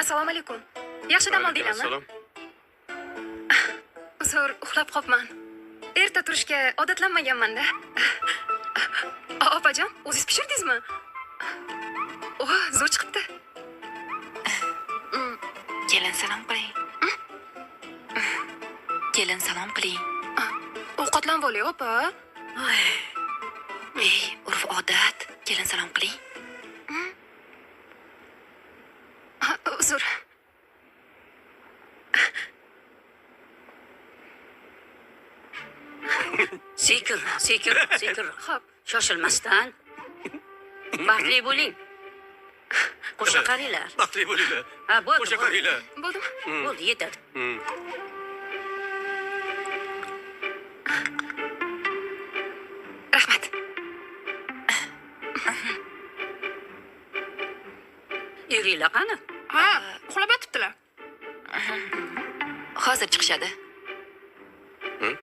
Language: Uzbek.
Assalomu alaykum. Yaxshi dam oldinglarmi? Assalom. Uzr, uxlab qolibman. Erta turishga odatlanmaganman-da. Opajon, o'zingiz pishirdingizmi? Zo'r chiqibdi. Kelin salom qiling. Kelin salom qiling. Ovqatlanib oling, opa. Ey, urf odat. Kelin salom qiling. Uzr. Sekin. Xo'p. Shoshilmasdan. Baxtli bo'ling. Qo'sha qaranglar. Baxtli bo'linglar. Ha, bo'ldi. Qo'sha qaringlar. Bo'ldimi? Bo'ldi, yetadi. Rahmat. Eringlar qani? Ha, uxlab yotibdilar. Hozir chiqishadi.